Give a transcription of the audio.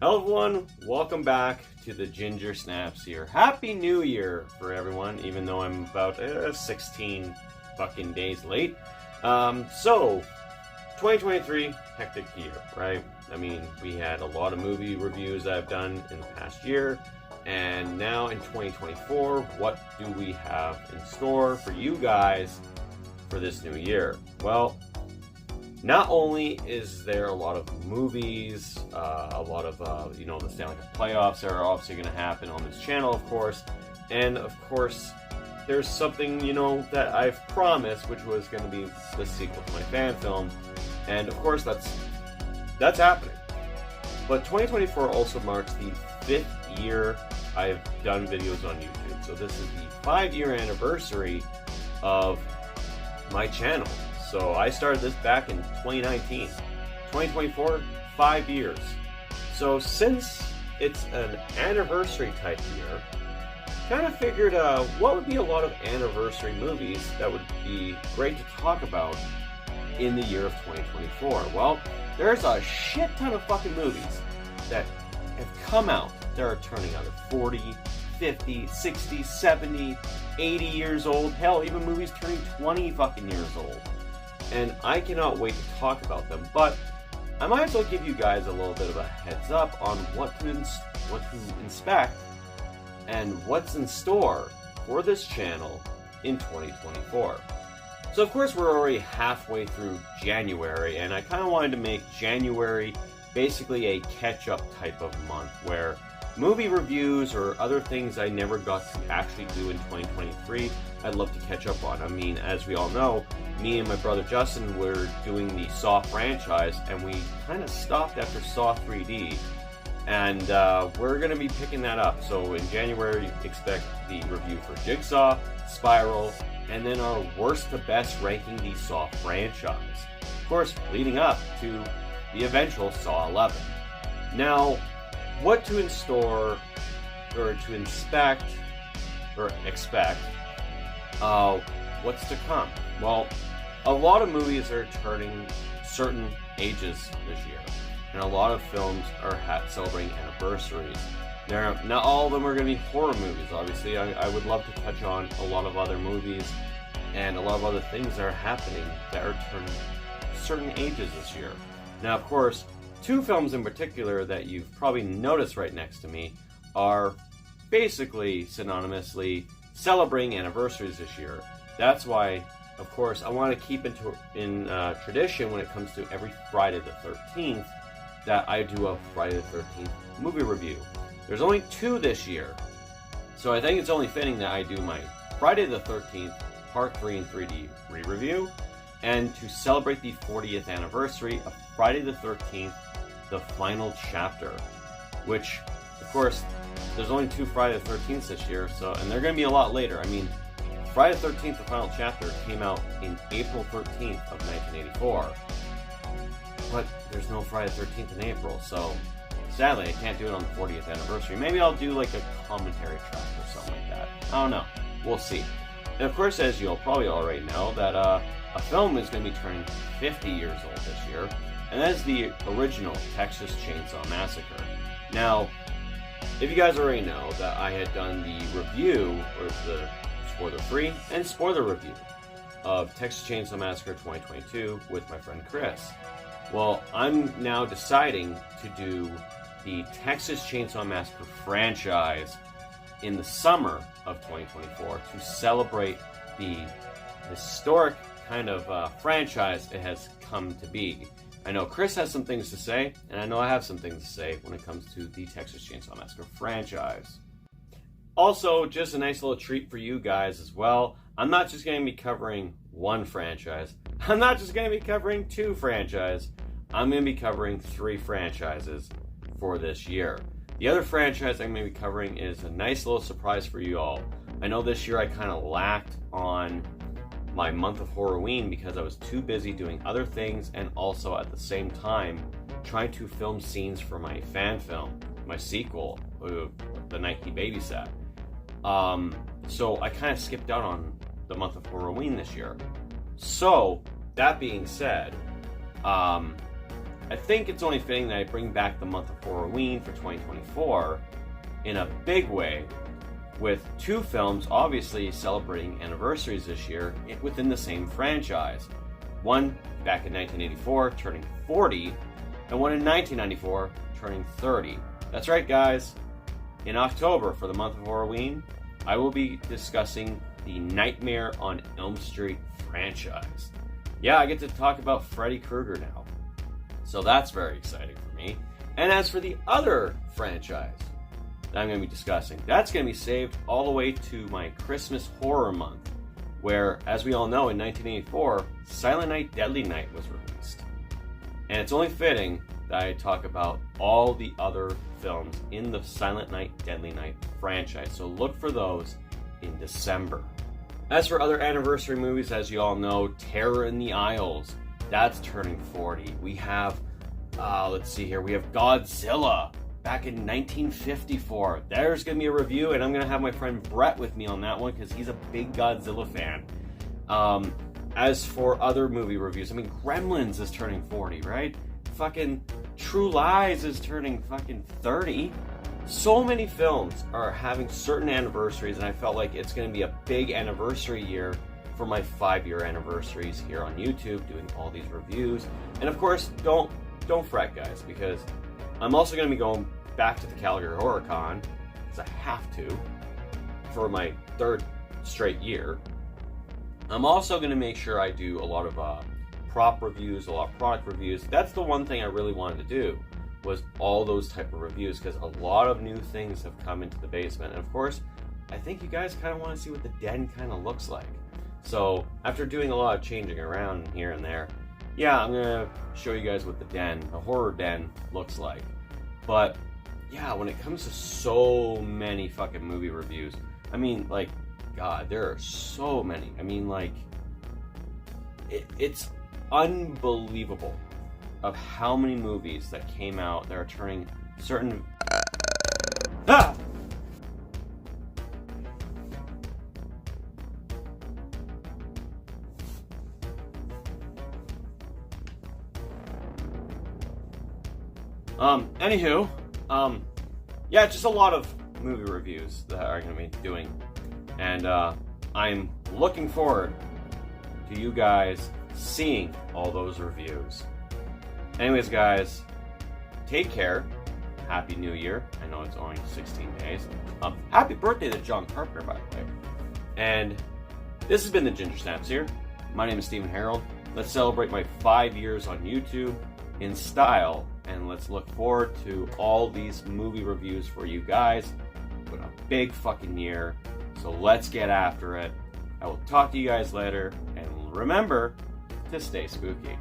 Hello everyone, welcome back to the Ginger Snaps here. Happy New Year for everyone, even though I'm about 16 fucking days late. 2023, hectic year, right? I mean, we had a lot of movie reviews that I've done in the past year, and now in 2024, what do we have in store for you guys for this new year? Well, not only is there a lot of movies, a lot of, the Stanley Cup playoffs that are obviously going to happen on this channel, of course. And, of course, there's something, that I've promised, which was going to be the sequel to my fan film. And, of course, that's happening. But 2024 also marks the 5th year I've done videos on YouTube. So this is the 5-year anniversary of my channel. So I started this back in 2019. 2024, 5 years. So since it's an anniversary type year, kind of figured what would be a lot of anniversary movies that would be great to talk about in the year of 2024. Well, there's a shit ton of fucking movies that have come out that are turning either 40, 50, 60, 70, 80 years old. Hell, even movies turning 20 fucking years old. And I cannot wait to talk about them, but I might as well give you guys a little bit of a heads up on what to inspect and what's in store for this channel in 2024. So of course we're already halfway through January, and I kind of wanted to make January basically a catch-up type of month where movie reviews or other things I never got to actually do in 2023, I'd love to catch up on. I mean, as we all know, me and my brother Justin were doing the Saw franchise, and we kind of stopped after Saw 3D, and we're going to be picking that up. So in January, expect the review for Jigsaw, Spiral, and then our worst to best ranking the Saw franchise. Of course, leading up to the eventual Saw 11. Now, what to install or to inspect or expect what's to come? Well, a lot of movies are turning certain ages this year, and a lot of films are celebrating anniversaries. Not all of them are going to be horror movies, obviously. I would love to touch on a lot of other movies and a lot of other things that are happening that are turning certain ages this year. Now, of course, 2 films in particular that you've probably noticed right next to me are basically synonymously celebrating anniversaries this year. That's why, of course, I want to keep in tradition when it comes to every Friday the 13th that I do a Friday the 13th movie review. There's only 2 this year, so I think it's only fitting that I do my Friday the 13th Part 3 in 3D re-review, and to celebrate the 40th anniversary of Friday the 13th, the final chapter, which, of course, there's only 2 Friday the 13th this year, and they're going to be a lot later. I mean, Friday the 13th, the final chapter, came out in April 13th of 1984, but there's no Friday the 13th in April, so sadly I can't do it on the 40th anniversary. Maybe I'll do like a commentary track or something like that. I don't know. We'll see. And of course, as you'll probably already know, that a film is going to be turning 50 years old this year, and that is the original Texas Chainsaw Massacre. Now, if you guys already know that I had done the review, or the spoiler-free and spoiler review of Texas Chainsaw Massacre 2022 with my friend Chris. Well, I'm now deciding to do the Texas Chainsaw Massacre franchise in the summer of 2024 to celebrate the historic kind of franchise it has come to be. I know Chris has some things to say, and I know I have some things to say when it comes to the Texas Chainsaw Massacre franchise. Also, just a nice little treat for you guys as well. I'm not just going to be covering one franchise. I'm not just going to be covering 2 franchises. I'm going to be covering 3 franchises for this year. The other franchise I'm going to be covering is a nice little surprise for you all. I know this year I kind of lacked on my month of Halloween because I was too busy doing other things, and also at the same time trying to film scenes for my fan film, my sequel, The Night He Babysat. So I kind of skipped out on the month of Halloween this year. So, that being said, I think it's only fitting that I bring back the month of Horrorween for 2024 in a big way, with 2 films obviously celebrating anniversaries this year within the same franchise. One back in 1984, turning 40, and one in 1994, turning 30. That's right, guys. In October, for the month of Horrorween, I will be discussing the Nightmare on Elm Street franchise. Yeah, I get to talk about Freddy Krueger now. So that's very exciting for me. And as for the other franchise that I'm going to be discussing, that's going to be saved all the way to my Christmas horror month, where, as we all know, in 1984, Silent Night, Deadly Night was released. And it's only fitting that I talk about all the other films in the Silent Night, Deadly Night franchise. So look for those in December. As for other anniversary movies, as you all know, Terror in the Isles, that's turning 40. We have, let's see here, we have Godzilla back in 1954. There's going to be a review, and I'm going to have my friend Brett with me on that one because he's a big Godzilla fan. As for other movie reviews, I mean, Gremlins is turning 40, right? Fucking True Lies is turning fucking 30. So many films are having certain anniversaries, and I felt like it's going to be a big anniversary year for my 5-year anniversaries here on YouTube, doing all these reviews. And of course, don't fret, guys, because I'm also going to be going back to the Calgary Horror Con, because I have to, for my 3rd straight year. I'm also going to make sure I do a lot of prop reviews, a lot of product reviews. That's the one thing I really wanted to do, was all those type of reviews, because a lot of new things have come into the basement. And of course, I think you guys kind of want to see what the den kind of looks like. So after doing a lot of changing around here and there, yeah, I'm going to show you guys what the horror den looks like. But yeah, when it comes to so many fucking movie reviews, I mean, like, God, there are so many. I mean, like, it's unbelievable of how many movies that came out that are turning certain... Ah! Anywho, yeah, just a lot of movie reviews that I'm going to be doing. And, I'm looking forward to you guys seeing all those reviews. Anyways, guys, take care. Happy New Year. I know it's only 16 days. Happy birthday to John Carpenter, by the way. And this has been the Ginger Snaps here. My name is Stephen Harold. Let's celebrate my 5 years on YouTube in style, and let's look forward to all these movie reviews for you guys. Put a big fucking year, so let's get after it. I will talk to you guys later, and remember to stay spooky.